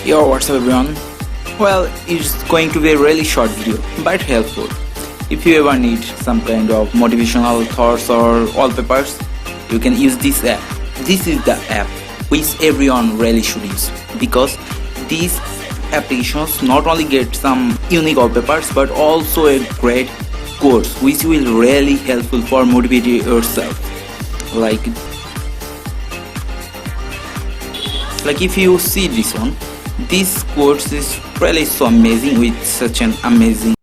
Yo, what's up everyone? Well, it's going to be a really short video, but helpful. If you ever need some kind of motivational thoughts or wallpapers, you can use this app. This is the app which everyone really should use, because these applications not only get some unique wallpapers but also a great course which will really helpful for motivating yourself. Like if you see this one, this course is really so amazing with such an amazing